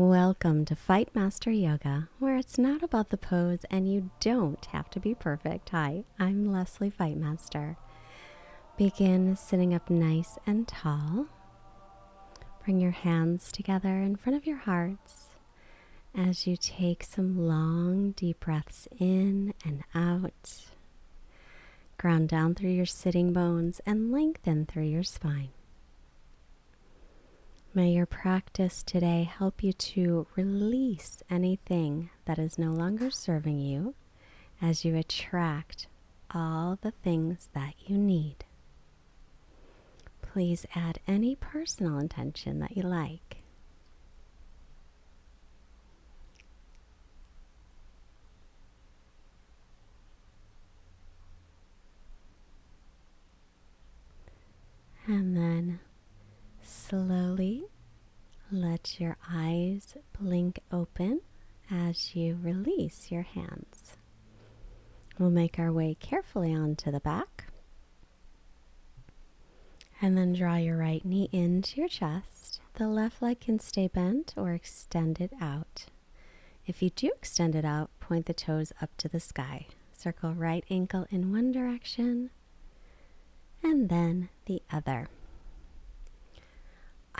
Welcome to Fightmaster Yoga, where it's not about the pose and you don't have to be perfect. Hi, I'm Leslie Fightmaster. Begin sitting up nice and tall. Bring your hands together in front of your hearts as you take some long, deep breaths in and out. Ground down through your sitting bones and lengthen through your spine. May your practice today help you to release anything that is no longer serving you as you attract all the things that you need. Please add any personal intention that you like. And then slowly let your eyes blink open as you release your hands. We'll make our way carefully onto the back. And then draw your right knee into your chest. The left leg can stay bent or extend it out. If you do extend it out, point the toes up to the sky. Circle right ankle in one direction and then the other.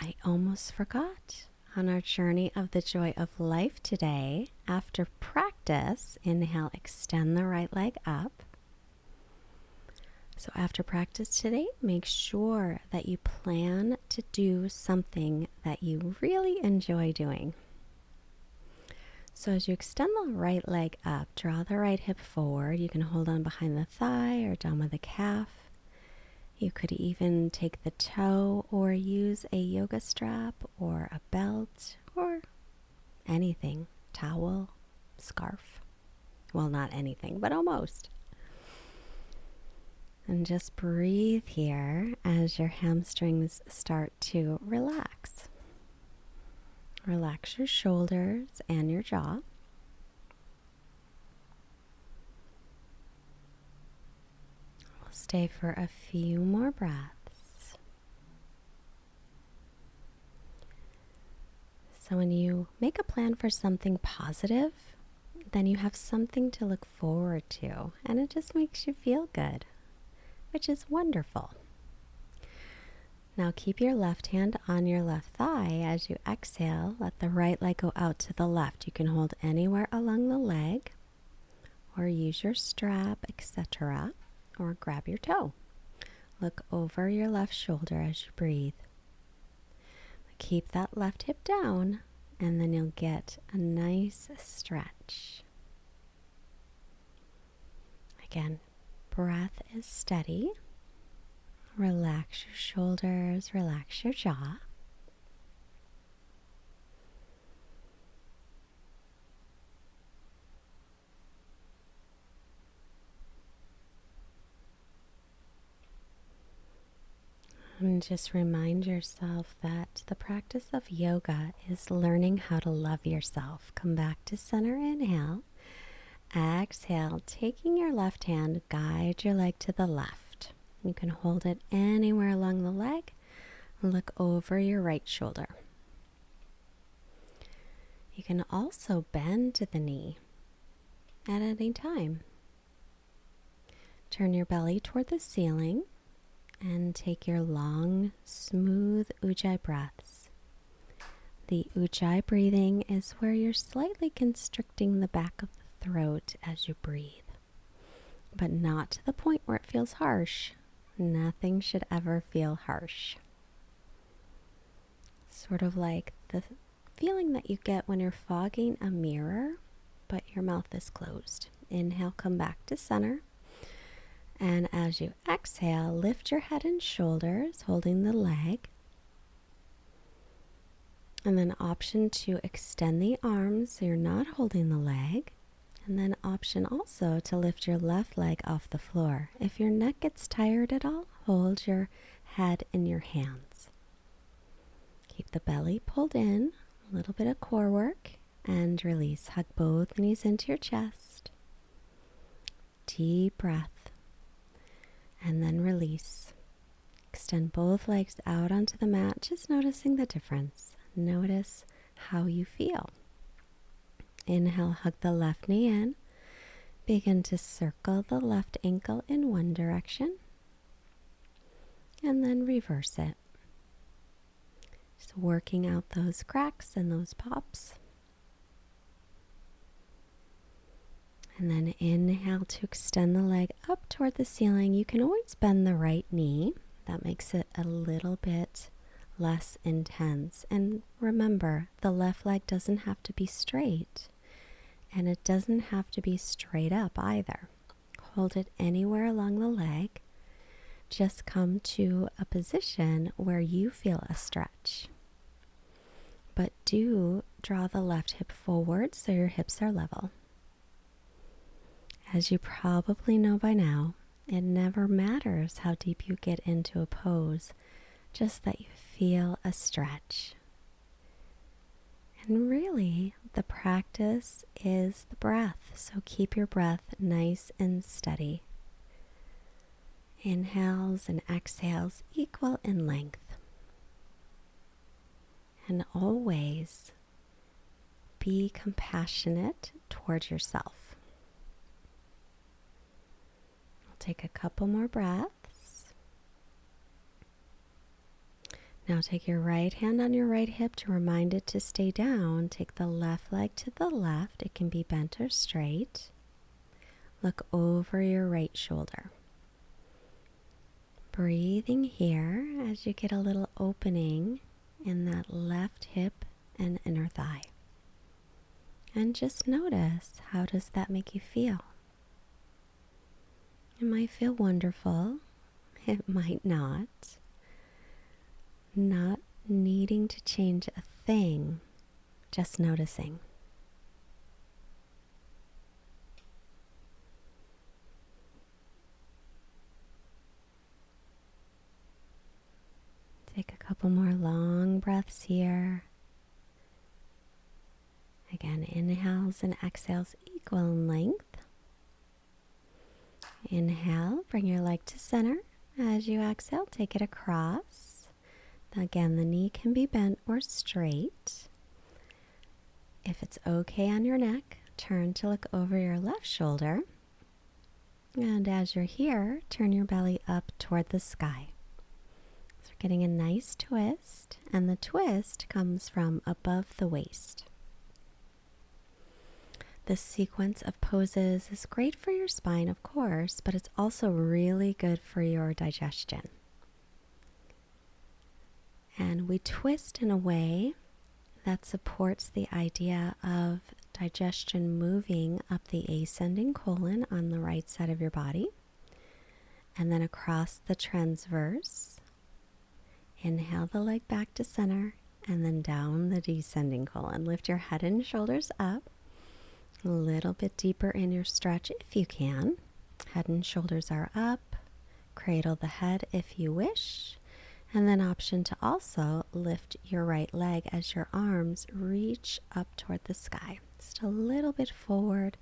I almost forgot. On our journey of the joy of life today, after practice, inhale, extend the right leg up. So after practice today, make sure that you plan to do something that you really enjoy doing. So as you extend the right leg up, draw the right hip forward. You can hold on behind the thigh or down with the calf. You could even take the toe or use a yoga strap or a belt or anything, towel, scarf. Well, not anything, but almost. And just breathe here as your hamstrings start to relax. Relax your shoulders and your jaw. Stay for a few more breaths. So when you make a plan for something positive, then you have something to look forward to, and it just makes you feel good, which is wonderful. Now keep your left hand on your left thigh. As you exhale, let the right leg go out to the left. You can hold anywhere along the leg or use your strap, etc., or grab your toe. Look over your left shoulder as you breathe. Keep that left hip down, and then you'll get a nice stretch. Again, breath is steady. Relax your shoulders, relax your jaw. And just remind yourself that the practice of yoga is learning how to love yourself. Come back to center, inhale. Exhale, taking your left hand, guide your leg to the left. You can hold it anywhere along the leg. Look over your right shoulder. You can also bend to the knee at any time. Turn your belly toward the ceiling. And take your long, smooth Ujjayi breaths. The Ujjayi breathing is where you're slightly constricting the back of the throat as you breathe, but not to the point where it feels harsh. Nothing should ever feel harsh. Sort of like the feeling that you get when you're fogging a mirror, but your mouth is closed. Inhale, come back to center. And as you exhale, lift your head and shoulders, holding the leg. And then option to extend the arms so you're not holding the leg. And then option also to lift your left leg off the floor. If your neck gets tired at all, hold your head in your hands. Keep the belly pulled in, a little bit of core work, and release. Hug both knees into your chest. Deep breath. And then release. Extend both legs out onto the mat, just noticing the difference. Notice how you feel. Inhale, hug the left knee in. Begin to circle the left ankle in one direction. And then reverse it. Just working out those cracks and those pops. And then inhale to extend the leg up toward the ceiling. You can always bend the right knee. That makes it a little bit less intense. And remember, the left leg doesn't have to be straight. And it doesn't have to be straight up either. Hold it anywhere along the leg. Just come to a position where you feel a stretch. But do draw the left hip forward so your hips are level. As you probably know by now, it never matters how deep you get into a pose, just that you feel a stretch. And really, the practice is the breath, so keep your breath nice and steady. Inhales and exhales equal in length. And always be compassionate towards yourself. Take a couple more breaths. Now take your right hand on your right hip to remind it to stay down. Take the left leg to the left. It can be bent or straight. Look over your right shoulder. Breathing here as you get a little opening in that left hip and inner thigh. And just notice, how does that make you feel? It might feel wonderful. It might not. Not needing to change a thing, just noticing. Take a couple more long breaths here. Again, inhales and exhales equal in length. Inhale, bring your leg to center. As you exhale, take it across. Again, the knee can be bent or straight. If it's okay on your neck, turn to look over your left shoulder. And as you're here, turn your belly up toward the sky. So we're getting a nice twist, and the twist comes from above the waist. This sequence of poses is great for your spine, of course, but it's also really good for your digestion. And we twist in a way that supports the idea of digestion moving up the ascending colon on the right side of your body, and then across the transverse. Inhale the leg back to center, and then down the descending colon. Lift your head and shoulders up. A little bit deeper in your stretch if you can. Head and shoulders are up. Cradle the head if you wish. And then option to also lift your right leg as your arms reach up toward the sky. Just a little bit forward.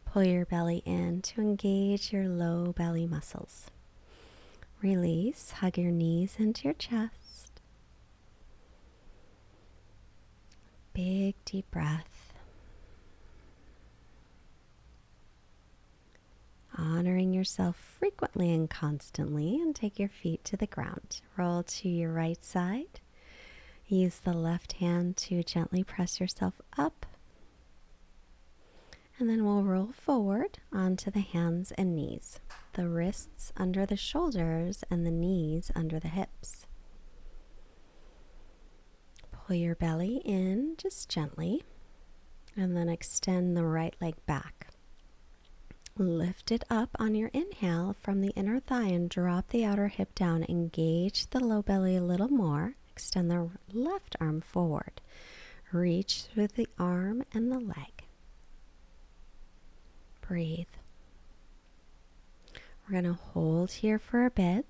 Pull your belly in to engage your low belly muscles. Release. Hug your knees into your chest. Big deep breath. Honoring yourself frequently and constantly, and take your feet to the ground. Roll to your right side. Use the left hand to gently press yourself up. And then we'll roll forward onto the hands and knees. The wrists under the shoulders and the knees under the hips. Pull your belly in just gently, and then extend the right leg back. Lift it up on your inhale from the inner thigh and drop the outer hip down. Engage the low belly a little more. Extend the left arm forward. Reach through the arm and the leg. Breathe. We're going to hold here for a bit.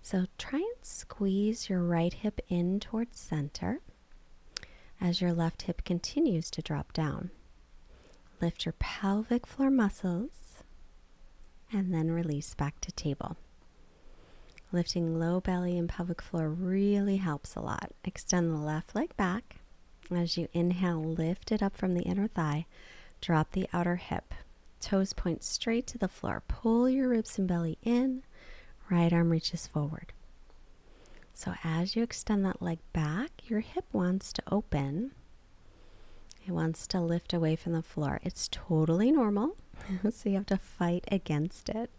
So try and squeeze your right hip in towards center as your left hip continues to drop down. Lift your pelvic floor muscles and then release back to table. Lifting low belly and pelvic floor really helps a lot. Extend the left leg back As you inhale, lift it up from the inner thigh. Drop the outer hip. Toes point straight to the floor. Pull your ribs and belly in. Right arm reaches forward. So as you extend that leg back, your hip wants to open. It wants to lift away from the floor. It's totally normal. So you have to fight against it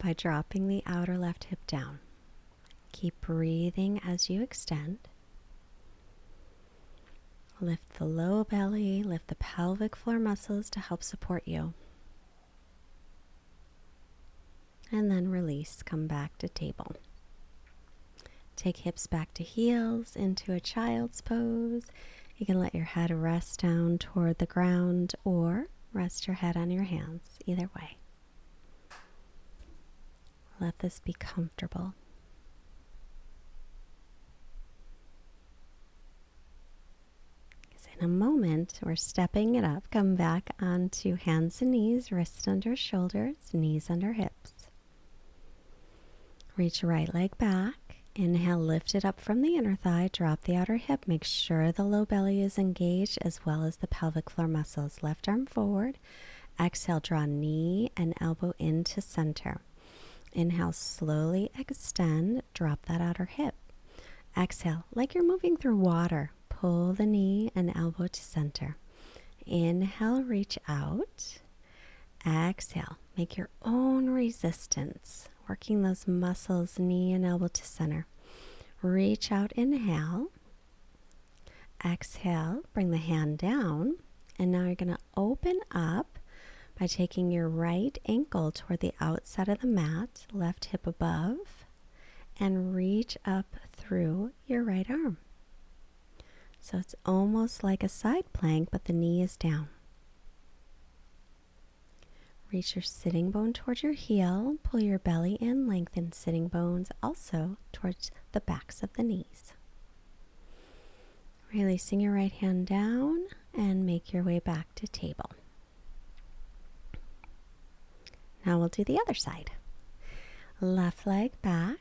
by dropping the outer left hip down. Keep breathing as you extend. Lift the low belly, lift the pelvic floor muscles to help support you. And then release, come back to table. Take hips back to heels into a child's pose. You can let your head rest down toward the ground or rest your head on your hands, either way. Let this be comfortable. In a moment, we're stepping it up. Come back onto hands and knees, wrists under shoulders, knees under hips. Reach right leg back. Inhale, lift it up from the inner thigh. Drop the outer hip. Make sure the low belly is engaged as well as the pelvic floor muscles. Left arm forward. Exhale, draw knee and elbow into center. Inhale, slowly extend. Drop that outer hip. Exhale, like you're moving through water. Pull the knee and elbow to center. Inhale, reach out. Exhale, make your own resistance. Working those muscles, knee and elbow to center. Reach out, inhale. Exhale, bring the hand down. And now you're going to open up by taking your right ankle toward the outside of the mat, left hip above, and reach up through your right arm. So it's almost like a side plank, but the knee is down. Reach your sitting bone towards your heel. Pull your belly in, lengthen sitting bones also towards the backs of the knees. Releasing your right hand down and make your way back to table. Now we'll do the other side. Left leg back.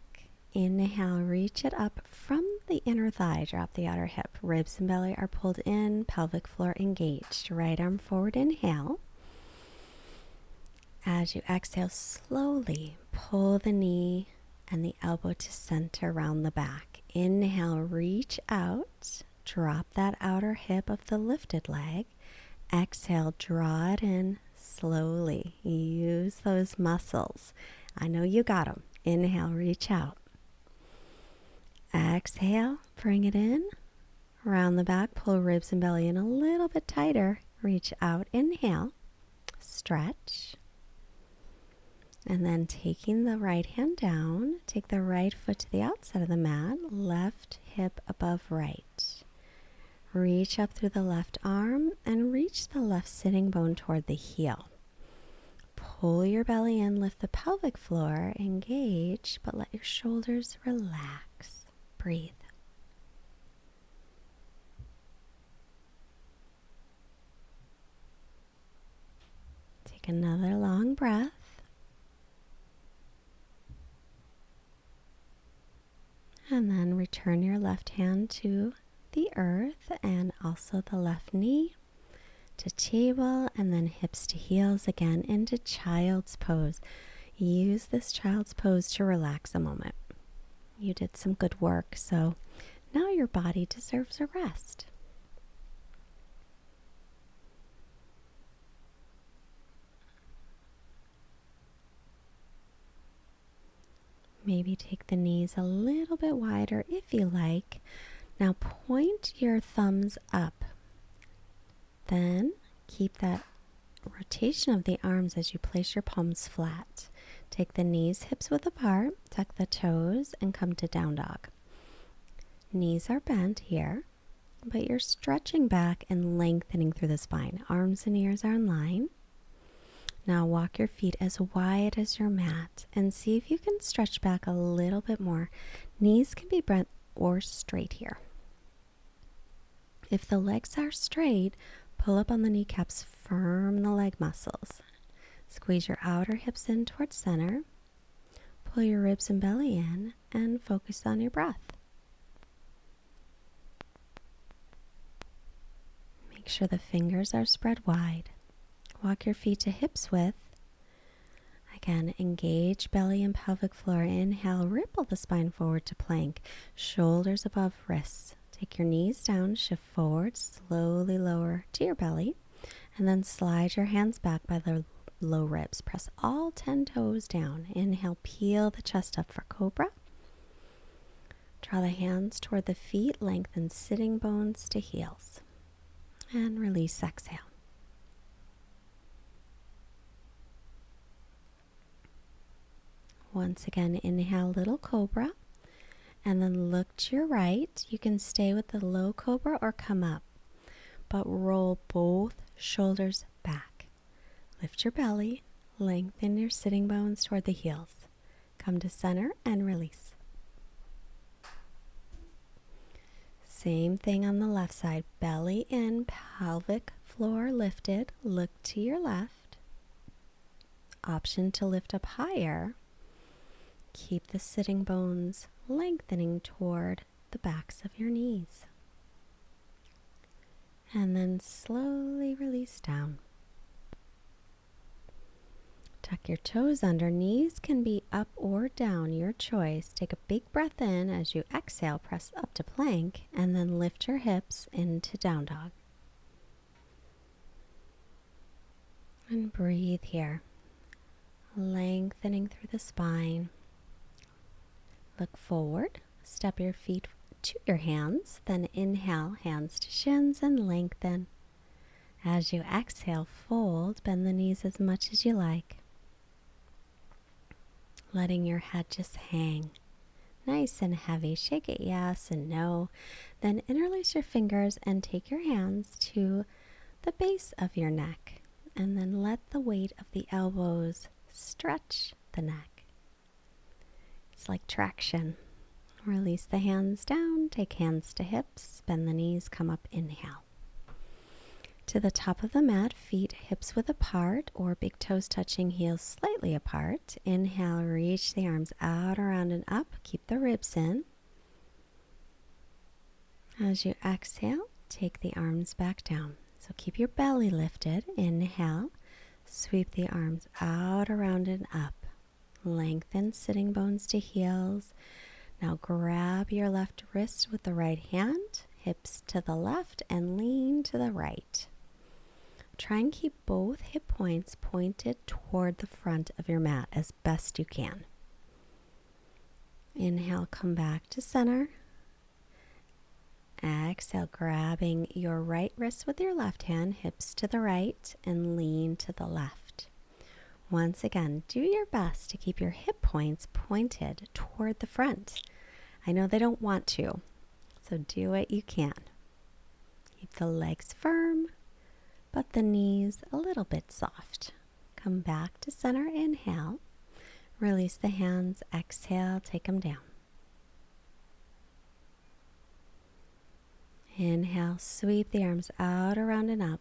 Inhale, reach it up from the inner thigh. Drop the outer hip. Ribs and belly are pulled in, pelvic floor engaged. Right arm forward, inhale. As you exhale, slowly pull the knee and the elbow to center around the back. Inhale, reach out. Drop that outer hip of the lifted leg. Exhale, draw it in slowly. Use those muscles. I know you got them. Inhale, reach out. Exhale, bring it in. Around the back, pull ribs and belly in a little bit tighter. Reach out, inhale. Stretch. And then taking the right hand down, take the right foot to the outside of the mat, left hip above right. Reach up through the left arm and reach the left sitting bone toward the heel. Pull your belly in, lift the pelvic floor, engage, but let your shoulders relax. Breathe. Take another long breath. And then return your left hand to the earth and also the left knee to table, and then hips to heels again into child's pose. Use this child's pose to relax a moment. You did some good work, so now your body deserves a rest. Maybe take the knees a little bit wider if you like. Now point your thumbs up. Then keep that rotation of the arms as you place your palms flat. Take the knees hips width apart, tuck the toes, and come to down dog. Knees are bent here, but you're stretching back and lengthening through the spine. Arms and ears are in line. Now walk your feet as wide as your mat and see if you can stretch back a little bit more. Knees can be bent or straight here. If the legs are straight, pull up on the kneecaps, firm the leg muscles. Squeeze your outer hips in towards center. Pull your ribs and belly in and focus on your breath. sure the fingers are spread wide. Walk your feet to hips width. Again, engage belly and pelvic floor. Inhale, ripple the spine forward to plank. Shoulders above wrists. Take your knees down, shift forward, slowly lower to your belly, and then slide your hands back by the low ribs. Press all 10 toes down. Inhale, peel the chest up for cobra. Draw the hands toward the feet, lengthen sitting bones to heels. And release, exhale. Once again, inhale, little cobra. And then look to your right. You can stay with the low cobra or come up. But roll both shoulders back. Lift your belly. Lengthen your sitting bones toward the heels. Come to center and release. Same thing on the left side. Belly in, pelvic floor lifted. Look to your left. Option to lift up higher. Keep the sitting bones lengthening toward the backs of your knees. And then slowly release down. Tuck your toes under. Knees can be up or down, your choice. Take a big breath in. As you exhale, press up to plank, and then lift your hips into down dog. And breathe here. Lengthening through the spine. Look forward. Step your feet to your hands. Then inhale, hands to shins and lengthen. As you exhale, fold. Bend the knees as much as you like. Letting your head just hang. Nice and heavy. Shake it yes and no. Then interlace your fingers and take your hands to the base of your neck. And then let the weight of the elbows stretch the neck. It's like traction. Release the hands down. Take hands to hips. Bend the knees. Come up. Inhale. To the top of the mat. Feet hips width apart or big toes touching, heels slightly apart. Inhale. Reach the arms out, around, and up. Keep the ribs in. As you exhale, take the arms back down. So keep your belly lifted. Inhale. Sweep the arms out, around, and up. Lengthen sitting bones to heels. Now grab your left wrist with the right hand, hips to the left, and lean to the right. Try and keep both hip points pointed toward the front of your mat as best you can. Inhale, come back to center. Exhale, grabbing your right wrist with your left hand, hips to the right, and lean to the left. Once again, do your best to keep your hip points pointed toward the front. I know they don't want to, so do what you can. Keep the legs firm, but the knees a little bit soft. Come back to center, inhale. Release the hands, exhale, take them down. Inhale, sweep the arms out, around, and up.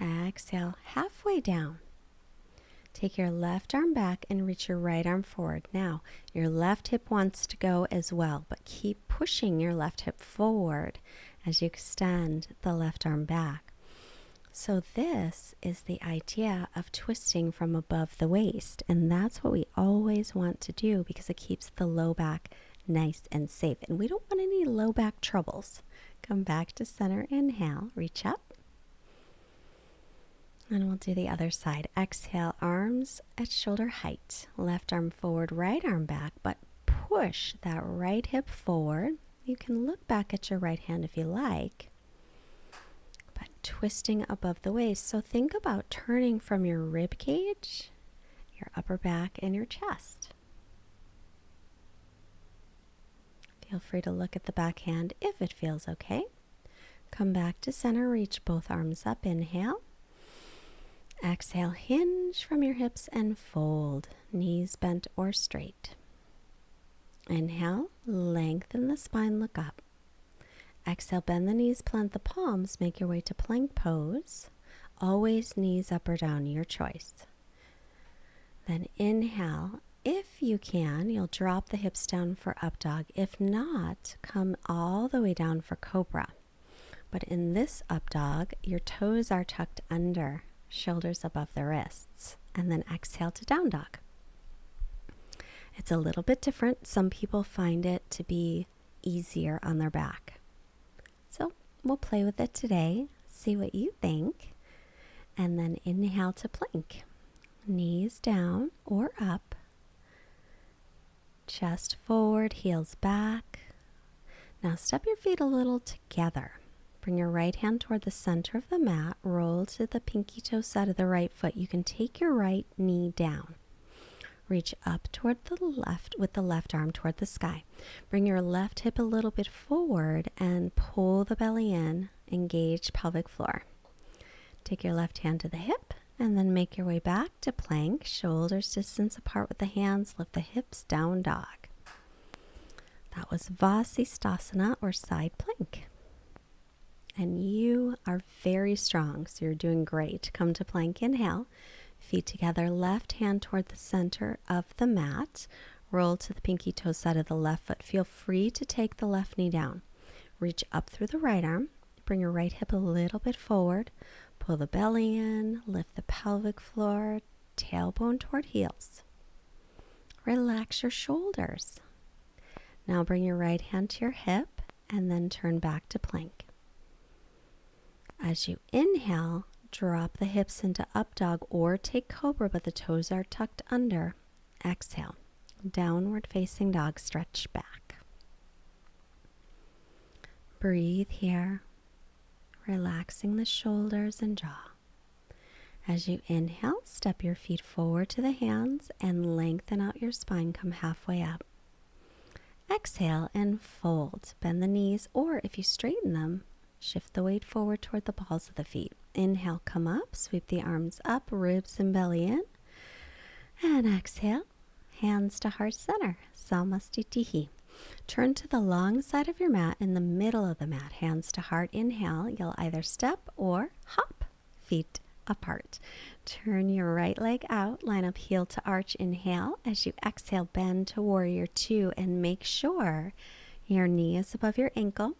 Exhale, halfway down. Take your left arm back and reach your right arm forward. Now, your left hip wants to go as well, but keep pushing your left hip forward as you extend the left arm back. So this is the idea of twisting from above the waist, and that's what we always want to do because it keeps the low back nice and safe, and we don't want any low back troubles. Come back to center, inhale, reach up. And we'll do the other side. Exhale, arms at shoulder height. Left arm forward, right arm back, but push that right hip forward. You can look back at your right hand if you like, but twisting above the waist. So think about turning from your rib cage, your upper back, and your chest. Feel free to look at the back hand if it feels okay. Come back to center, reach both arms up, inhale. Exhale, hinge from your hips and fold, knees bent or straight. Inhale, lengthen the spine, look up. Exhale, bend the knees, plant the palms, make your way to plank pose. Always knees up or down, your choice. Then inhale, if you can, you'll drop the hips down for up dog. If not, come all the way down for cobra. But in this up dog, your toes are tucked under, shoulders above the wrists, and then exhale to down dog. It's a little bit different. Some people find it to be easier on their back. So we'll play with it today, see what you think, and then inhale to plank. Knees down or up, chest forward, heels back. Now step your feet a little together. Bring your right hand toward the center of the mat. Roll to the pinky toe side of the right foot. You can take your right knee down. Reach up toward the left with the left arm toward the sky. Bring your left hip a little bit forward and pull the belly in. Engage pelvic floor. Take your left hand to the hip and then make your way back to plank. Shoulders distance apart with the hands. Lift the hips, down dog. That was Vasisthasana or side plank. And you are very strong, so you're doing great. Come to plank, inhale. Feet together, left hand toward the center of the mat. Roll to the pinky toe side of the left foot. Feel free to take the left knee down. Reach up through the right arm. Bring your right hip a little bit forward. Pull the belly in. Lift the pelvic floor. Tailbone toward heels. Relax your shoulders. Now bring your right hand to your hip and then turn back to plank. As you inhale, drop the hips into up dog or take cobra, but the toes are tucked under. Exhale, downward facing dog, stretch back. Breathe here, relaxing the shoulders and jaw. As you inhale, step your feet forward to the hands and lengthen out your spine, come halfway up. Exhale and fold. Bend the knees, or if you straighten them, shift the weight forward toward the balls of the feet. Inhale, come up, sweep the arms up, ribs and belly in. And exhale, hands to heart center, Samastitihi. Turn to the long side of your mat in the middle of the mat, hands to heart. Inhale, you'll either step or hop, feet apart. Turn your right leg out, line up heel to arch. Inhale. As you exhale, bend to warrior two and make sure your knee is above your ankle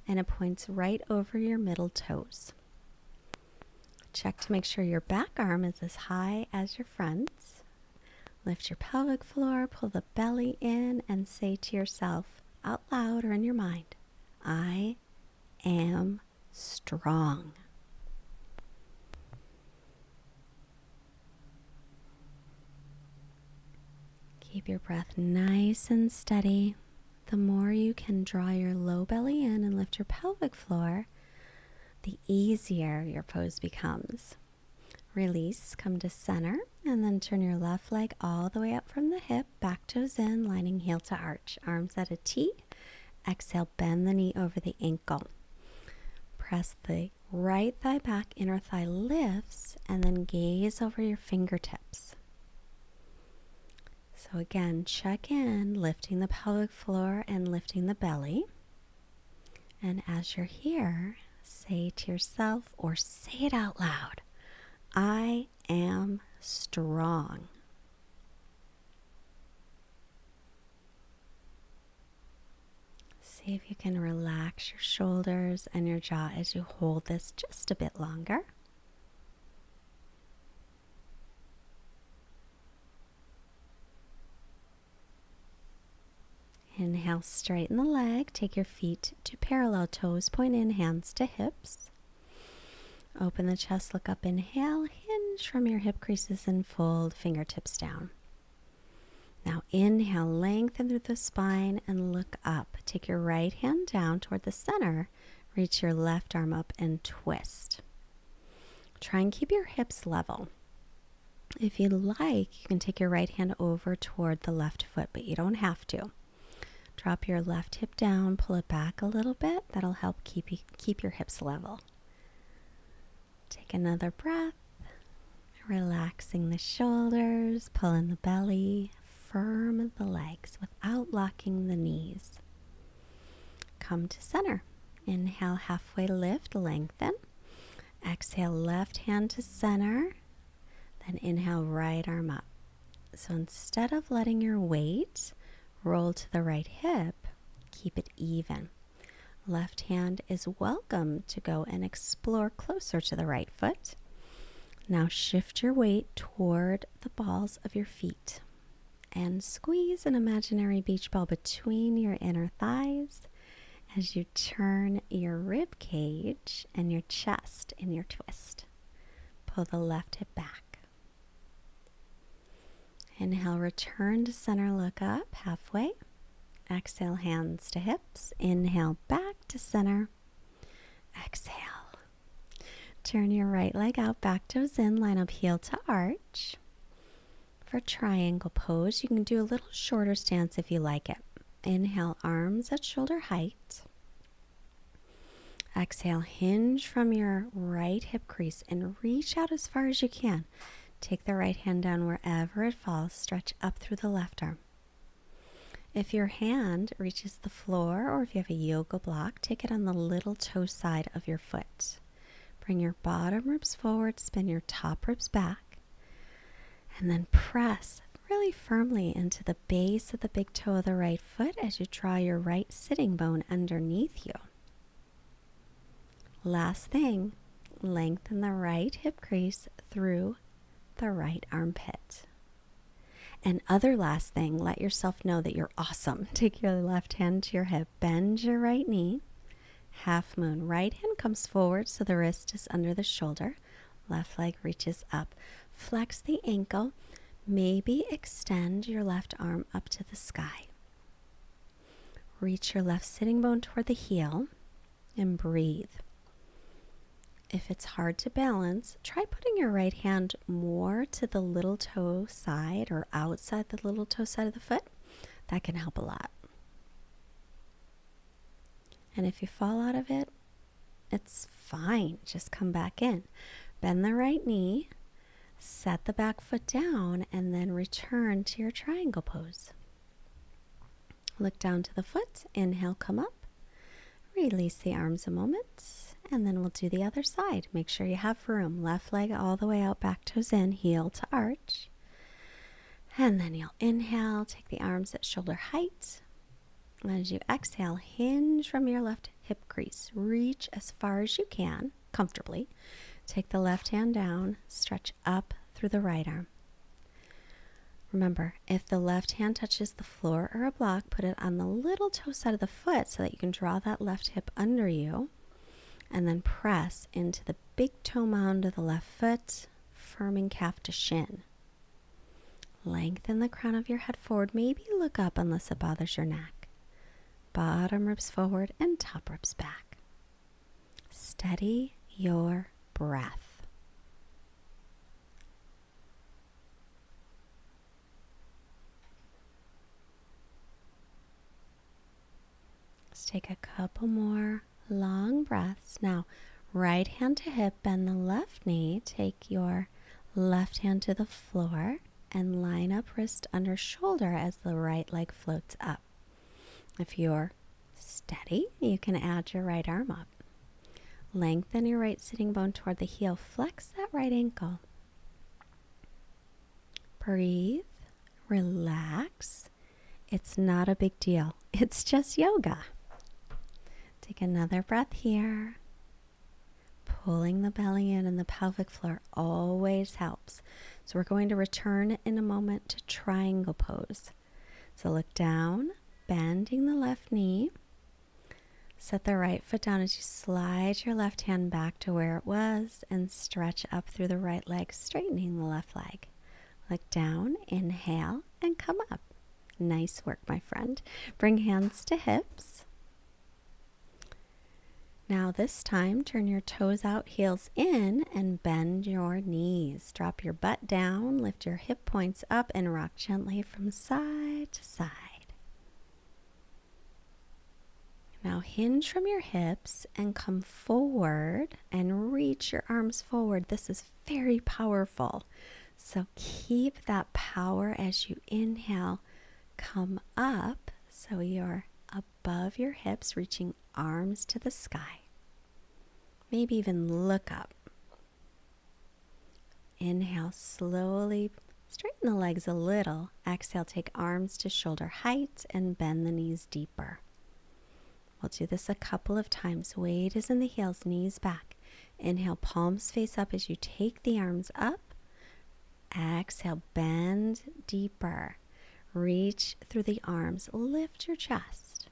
and it points right over your middle toes. Check to make sure your back arm is as high as your front's. Lift your pelvic floor, pull the belly in, and say to yourself out loud or in your mind, I am strong. Keep your breath nice and steady. The more you can draw your low belly in and lift your pelvic floor, the easier your pose becomes. Release, come to center, and then turn your left leg all the way up from the hip, back toes in, lining heel to arch. Arms at a T. Exhale, bend the knee over the ankle. Press the right thigh back, inner thigh lifts, and then gaze over your fingertips. So again, check in, lifting the pelvic floor and lifting the belly. And as you're here, say to yourself or say it out loud, I am strong. See if you can relax your shoulders and your jaw as you hold this just a bit longer. Inhale, straighten the leg. Take your feet to parallel toes. Point in, hands to hips. Open the chest, look up. Inhale, hinge from your hip creases and fold fingertips down. Now inhale, lengthen through the spine and look up. Take your right hand down toward the center. Reach your left arm up and twist. Try and keep your hips level. If you like, you can take your right hand over toward the left foot, but you don't have to. Drop your left hip down, pull it back a little bit. That'll help keep your hips level. Take another breath, relaxing the shoulders, pull in the belly, firm the legs without locking the knees. Come to center. Inhale, halfway lift, lengthen. Exhale, left hand to center. Then inhale, right arm up. So instead of letting your weight roll to the right hip, keep it even. Left hand is welcome to go and explore closer to the right foot. Now shift your weight toward the balls of your feet and squeeze an imaginary beach ball between your inner thighs as you turn your rib cage and your chest in your twist. Pull the left hip back. Inhale, return to center, look up halfway. Exhale, hands to hips. Inhale, back to center. Exhale. Turn your right leg out, back toes in, line up heel to arch. For triangle pose, you can do a little shorter stance if you like it. Inhale, arms at shoulder height. Exhale, hinge from your right hip crease and reach out as far as you can. Take the right hand down wherever it falls. Stretch up through the left arm. If your hand reaches the floor or if you have a yoga block, take it on the little toe side of your foot. Bring your bottom ribs forward, spin your top ribs back, and then press really firmly into the base of the big toe of the right foot as you draw your right sitting bone underneath you. Last thing, lengthen the right hip crease through the right armpit. And other last thing, let yourself know that you're awesome. Take your left hand to your hip, bend your right knee, half moon. Right hand comes forward so the wrist is under the shoulder. Left leg reaches up. Flex the ankle. Maybe extend your left arm up to the sky. Reach your left sitting bone toward the heel and breathe. If it's hard to balance, try putting your right hand more to the little toe side or outside the little toe side of the foot. That can help a lot. And if you fall out of it, it's fine. Just come back in. Bend the right knee, set the back foot down, and then return to your triangle pose. Look down to the foot. Inhale, come up. Release the arms a moment. And then we'll do the other side. Make sure you have room. Left leg all the way out, back toes in, heel to arch. And then you'll inhale, take the arms at shoulder height. As you exhale, hinge from your left hip crease. Reach as far as you can, comfortably. Take the left hand down, stretch up through the right arm. Remember, if the left hand touches the floor or a block, put it on the little toe side of the foot so that you can draw that left hip under you. And then press into the big toe mound of the left foot, firming calf to shin. Lengthen the crown of your head forward. Maybe look up unless it bothers your neck. Bottom ribs forward and top ribs back. Steady your breath. Let's take a couple more long breaths. Now, right hand to hip, bend the left knee. Take your left hand to the floor and line up wrist under shoulder as the right leg floats up. If you're steady, you can add your right arm up. Lengthen your right sitting bone toward the heel. Flex that right ankle. Breathe, relax. It's not a big deal. It's just yoga. Take another breath here. Pulling the belly in and the pelvic floor always helps. So we're going to return in a moment to triangle pose. So look down, bending the left knee. Set the right foot down as you slide your left hand back to where it was and stretch up through the right leg, straightening the left leg. Look down, inhale, and come up. Nice work, my friend. Bring hands to hips. Now this time, turn your toes out, heels in, and bend your knees. Drop your butt down, lift your hip points up, and rock gently from side to side. Now hinge from your hips and come forward and reach your arms forward. This is very powerful. So keep that power as you inhale. Come up so you're above your hips, reaching arms to the sky. Maybe even look up. Inhale, slowly straighten the legs a little. Exhale, take arms to shoulder height and bend the knees deeper. We'll do this a couple of times. Weight is in the heels, knees back. Inhale, palms face up as you take the arms up. Exhale, bend deeper. Reach through the arms. Lift your chest.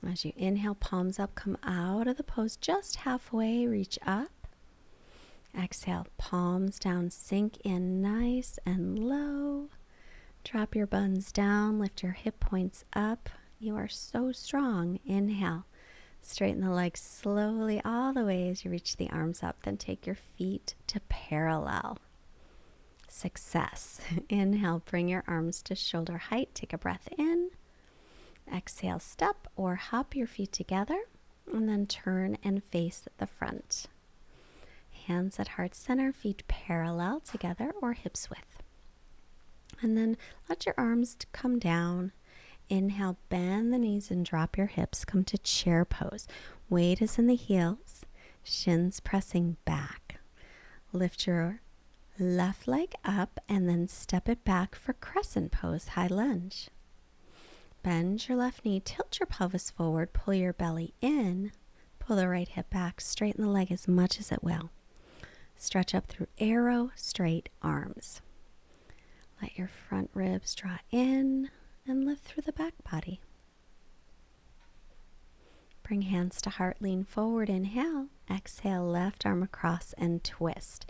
As you inhale, palms up, come out of the pose just halfway. Reach up. Exhale, palms down, sink in nice and low. Drop your buns down, lift your hip points up. You are so strong. Inhale, straighten the legs slowly all the way as you reach the arms up. Then take your feet to parallel. Success. Inhale, bring your arms to shoulder height. Take a breath in. Exhale, step or hop your feet together. And then turn and face the front. Hands at heart center, feet parallel together or hips width. And then let your arms come down. Inhale, bend the knees and drop your hips. Come to chair pose. Weight is in the heels, shins pressing back. Lift your left leg up and then step it back for crescent pose, high lunge. Bend your left knee, tilt your pelvis forward, pull your belly in, pull the right hip back, straighten the leg as much as it will. Stretch up through arrow, straight arms. Let your front ribs draw in and lift through the back body. Bring hands to heart, lean forward, inhale. Exhale, left arm across and twist.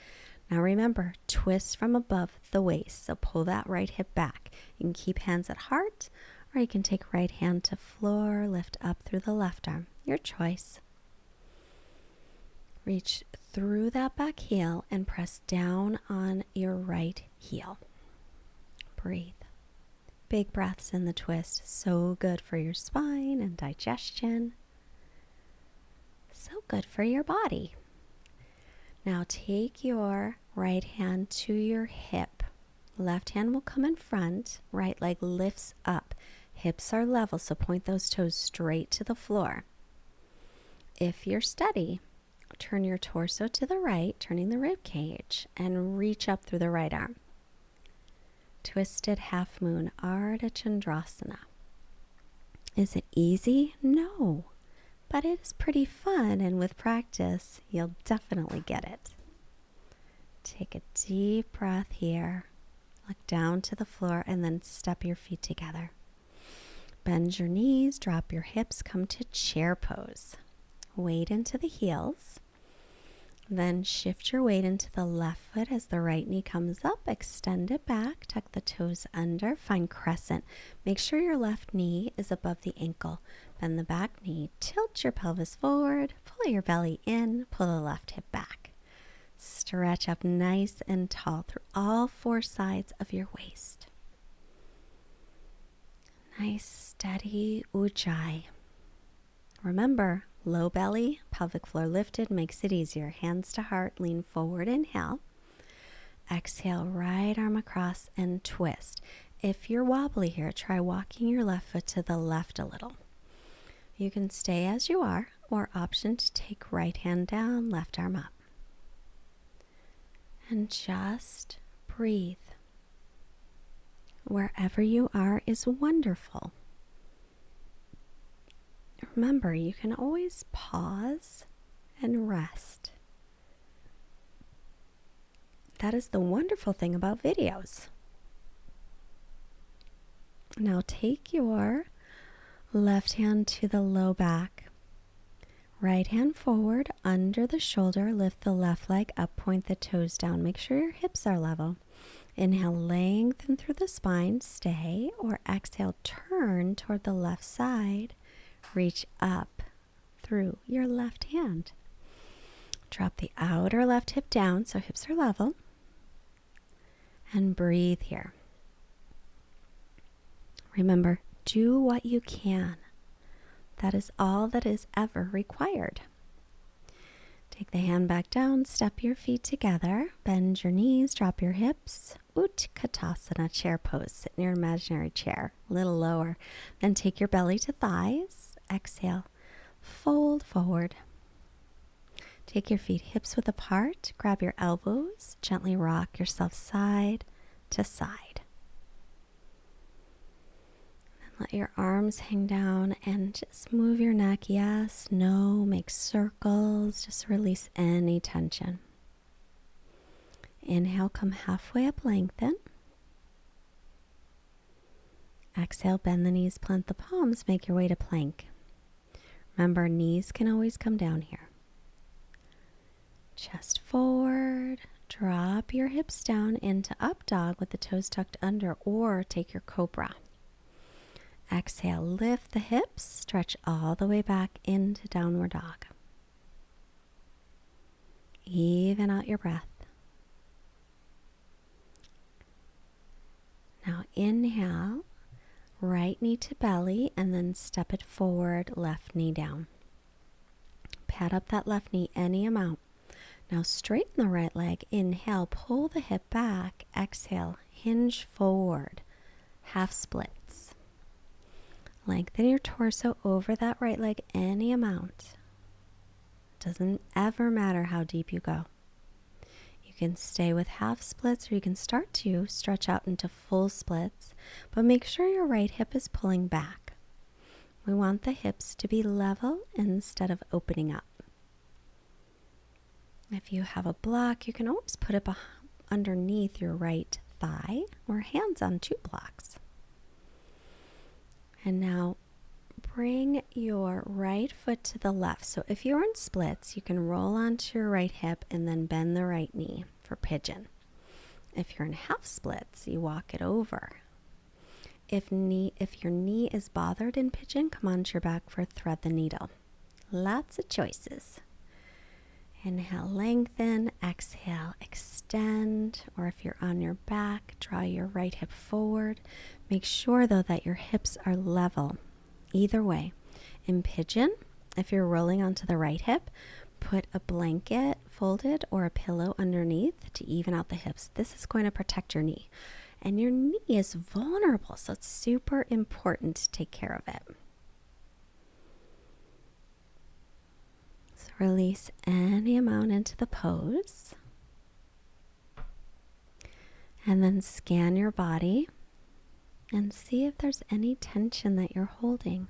Now remember, twist from above the waist, so pull that right hip back. You can keep hands at heart, or you can take right hand to floor, lift up through the left arm. Your choice. Reach through that back heel and press down on your right heel. Breathe. Big breaths in the twist. So good for your spine and digestion. So good for your body. Now take your right hand to your hip. Left hand will come in front. Right leg lifts up. Hips are level, so point those toes straight to the floor. If you're steady, turn your torso to the right, turning the rib cage, and reach up through the right arm. Twisted half moon, Ardha Chandrasana. Is it easy? No, but it is pretty fun, and with practice, you'll definitely get it. Take a deep breath here. Look down to the floor and then step your feet together. Bend your knees, drop your hips, come to chair pose. Weight into the heels. Then shift your weight into the left foot as the right knee comes up. Extend it back, tuck the toes under, find crescent. Make sure your left knee is above the ankle. Bend the back knee, tilt your pelvis forward, pull your belly in, pull the left hip back. Stretch up nice and tall through all four sides of your waist. Nice, steady ujjayi. Remember, low belly, pelvic floor lifted makes it easier. Hands to heart, lean forward, inhale. Exhale, right arm across and twist. If you're wobbly here, try walking your left foot to the left a little. You can stay as you are, or option to take right hand down, left arm up. And just breathe. Wherever you are is wonderful. Remember, you can always pause and rest. That is the wonderful thing about videos. Now take your left hand to the low back. Right hand forward, under the shoulder, lift the left leg up, point the toes down. Make sure your hips are level. Inhale, lengthen through the spine, stay, or exhale, turn toward the left side. Reach up through your left hand. Drop the outer left hip down so hips are level. And breathe here. Remember, do what you can. That is all that is ever required. Take the hand back down, step your feet together, bend your knees, drop your hips. Utkatasana, chair pose. Sit in your imaginary chair, a little lower. Then take your belly to thighs. Exhale, fold forward. Take your feet hips width apart. Grab your elbows. Gently rock yourself side to side. Let your arms hang down and just move your neck. Yes, no, make circles. Just release any tension. Inhale, come halfway up, lengthen. Exhale, bend the knees, plant the palms, make your way to plank. Remember, knees can always come down here. Chest forward. Drop your hips down into up dog with the toes tucked under, or take your cobra. Exhale, lift the hips, stretch all the way back into downward dog. Even out your breath. Now inhale, right knee to belly, and then step it forward, left knee down. Pat up that left knee any amount. Now straighten the right leg. Inhale, pull the hip back. Exhale, hinge forward, half splits. Lengthen your torso over that right leg any amount. Doesn't ever matter how deep you go. You can stay with half splits, or you can start to stretch out into full splits, but make sure your right hip is pulling back. We want the hips to be level instead of opening up. If you have a block, you can always put it underneath your right thigh or hands on two blocks. And now bring your right foot to the left. So if you're in splits, you can roll onto your right hip and then bend the right knee for pigeon. If you're in half splits, you walk it over. If your knee is bothered in pigeon, come onto your back for thread the needle. Lots of choices. Inhale, lengthen. Exhale, extend. Or if you're on your back, draw your right hip forward. Make sure, though, that your hips are level. Either way. In pigeon, if you're rolling onto the right hip, put a blanket folded or a pillow underneath to even out the hips. This is going to protect your knee. And your knee is vulnerable, so it's super important to take care of it. Release any amount into the pose. And then scan your body and see if there's any tension that you're holding.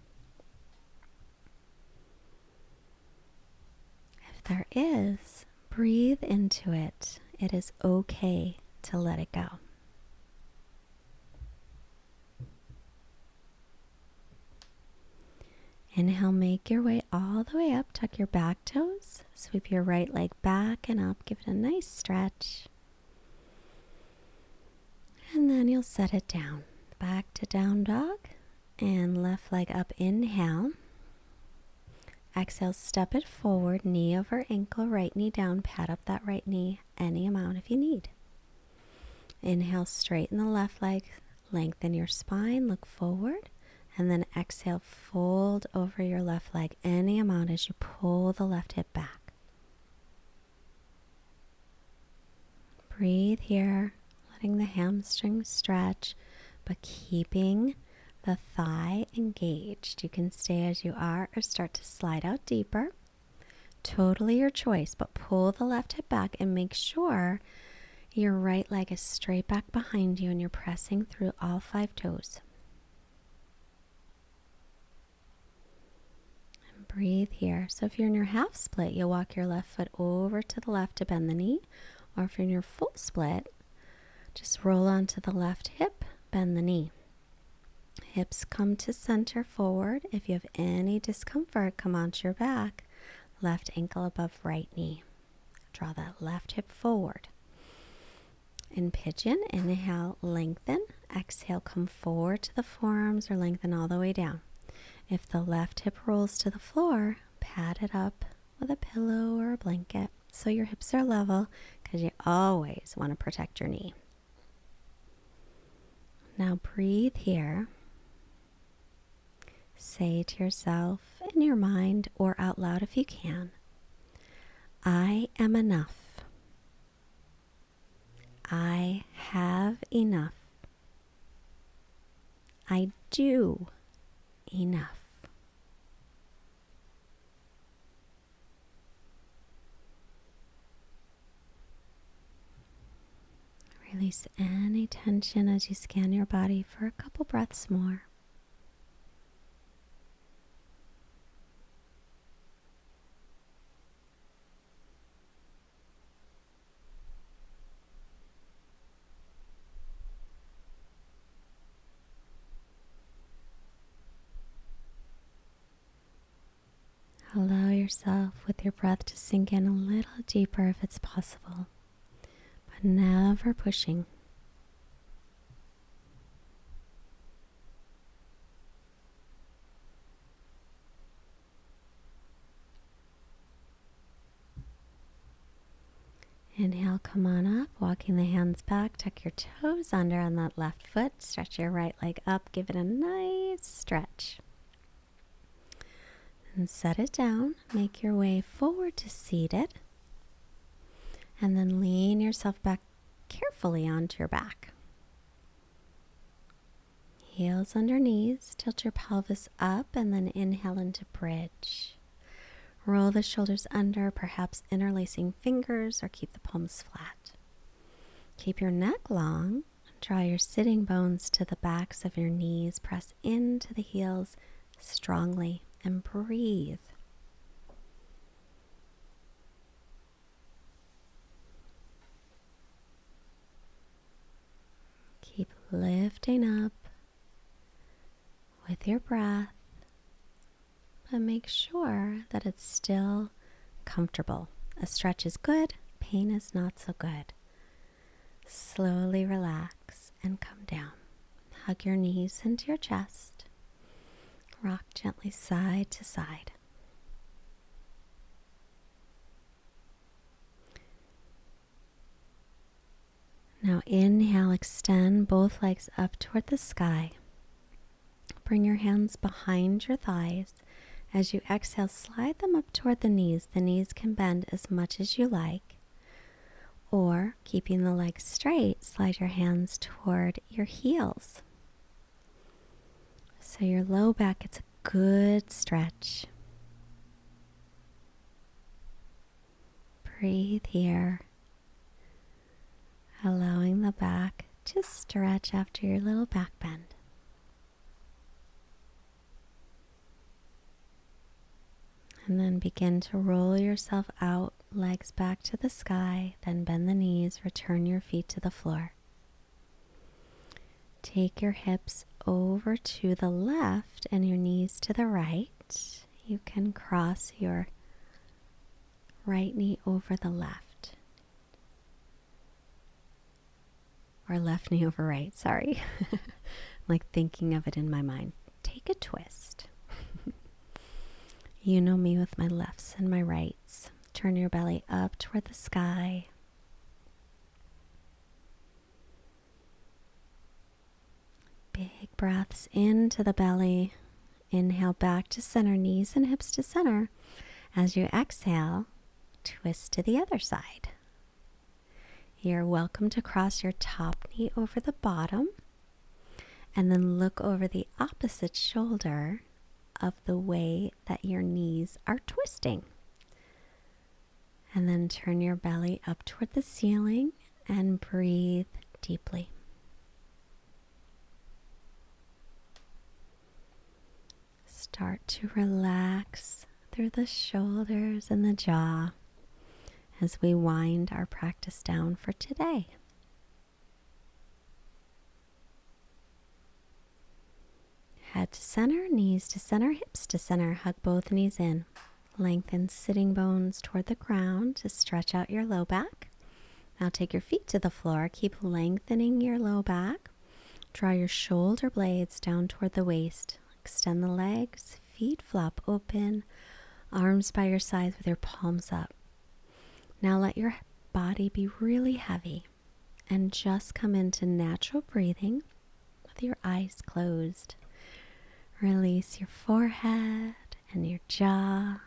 If there is, breathe into it. It is okay to let it go. Inhale, make your way all the way up, tuck your back toes, sweep your right leg back and up, give it a nice stretch. And then you'll set it down. Back to down dog and left leg up, inhale. Exhale, step it forward, knee over ankle, right knee down, pat up that right knee, any amount if you need. Inhale, straighten the left leg, lengthen your spine, look forward. And then exhale, fold over your left leg any amount as you pull the left hip back. Breathe here, letting the hamstrings stretch, but keeping the thigh engaged. You can stay as you are or start to slide out deeper. Totally your choice, but pull the left hip back and make sure your right leg is straight back behind you and you're pressing through all 5 toes. Breathe here. So if you're in your half split, you'll walk your left foot over to the left to bend the knee. Or if you're in your full split, just roll onto the left hip, bend the knee. Hips come to center forward. If you have any discomfort, come onto your back. Left ankle above right knee. Draw that left hip forward. In pigeon, inhale, lengthen. Exhale, come forward to the forearms or lengthen all the way down. If the left hip rolls to the floor, pat it up with a pillow or a blanket so your hips are level, because you always want to protect your knee. Now breathe here. Say to yourself in your mind or out loud if you can, I am enough. I have enough. I do enough. Release any tension as you scan your body for a couple breaths more. Allow yourself with your breath to sink in a little deeper if it's possible, but never pushing. Inhale, come on up, walking the hands back, tuck your toes under on that left foot, stretch your right leg up, give it a nice stretch. And set it down, make your way forward to seated, and then lean yourself back carefully onto your back. Heels under knees, tilt your pelvis up, and then inhale into bridge. Roll the shoulders under, perhaps interlacing fingers, or keep the palms flat. Keep your neck long. Draw your sitting bones to the backs of your knees. Press into the heels strongly and breathe. Keep lifting up with your breath, but make sure that it's still comfortable. A stretch is good, pain is not so good. Slowly relax and come down. Hug your knees into your chest. Rock gently side to side. Now inhale, extend both legs up toward the sky. Bring your hands behind your thighs. As you exhale, slide them up toward the knees. The knees can bend as much as you like. Or, keeping the legs straight, slide your hands toward your heels. So your low back gets a good stretch. Breathe here, allowing the back to stretch after your little back bend. And then begin to roll yourself out, legs back to the sky, then bend the knees, return your feet to the floor. Take your hips over to the left and your knees to the right. You can cross your right knee over the left. Or left knee over right, sorry. I'm like thinking of it in my mind. Take a twist. You know me with my lefts and my rights. Turn your belly up toward the sky. Big breaths into the belly. Inhale back to center, knees and hips to center. As you exhale, twist to the other side. You're welcome to cross your top knee over the bottom and then look over the opposite shoulder of the way that your knees are twisting. And then turn your belly up toward the ceiling and breathe deeply. Start to relax through the shoulders and the jaw as we wind our practice down for today. Head to center, knees to center, hips to center. Hug both knees in. Lengthen sitting bones toward the ground to stretch out your low back. Now take your feet to the floor. Keep lengthening your low back. Draw your shoulder blades down toward the waist. Extend the legs, feet flop open, arms by your sides with your palms up. Now let your body be really heavy and just come into natural breathing with your eyes closed. Release your forehead and your jaw.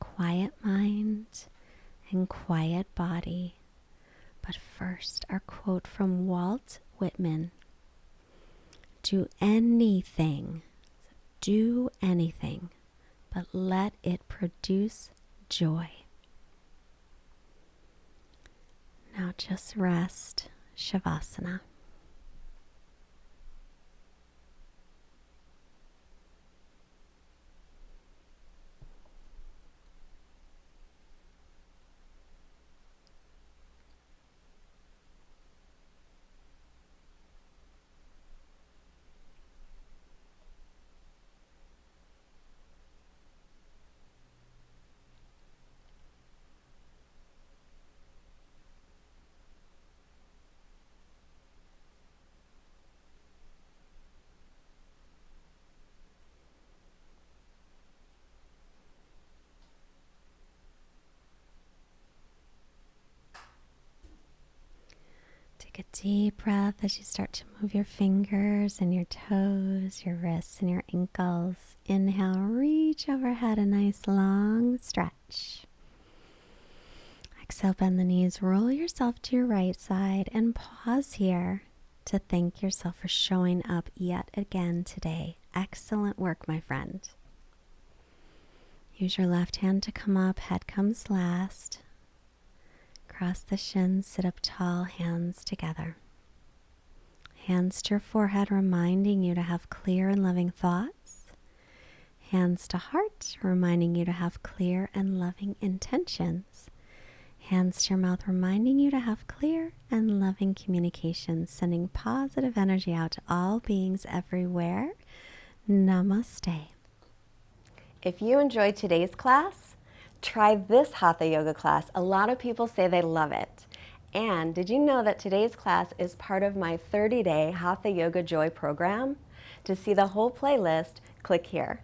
Quiet mind and quiet body. But first, our quote from Walt Whitman. Do anything, but let it produce joy. Now just rest, Shavasana. Take a deep breath as you start to move your fingers and your toes, your wrists and your ankles. Inhale, reach overhead, a nice long stretch. Exhale, bend the knees, roll yourself to your right side, and pause here to thank yourself for showing up yet again today. Excellent work, my friend. Use your left hand to come up, head comes last. Cross the shins, sit up tall, hands together. Hands to your forehead, reminding you to have clear and loving thoughts. Hands to heart, reminding you to have clear and loving intentions. Hands to your mouth, reminding you to have clear and loving communication, sending positive energy out to all beings everywhere. Namaste. If you enjoyed today's class, try this Hatha Yoga class. A lot of people say they love it. And did you know that today's class is part of my 30-day Hatha Yoga Joy program? To see the whole playlist, click here.